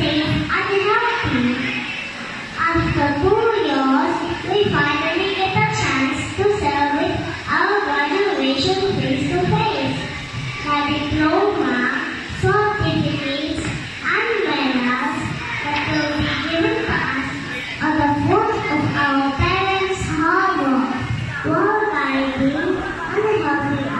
safe and healthy. After 2 years, we finally get a chance to celebrate our graduation face to face. The diploma, certificates, and medals that will be given to us are the fruit of our parents' hard work, while guiding and helping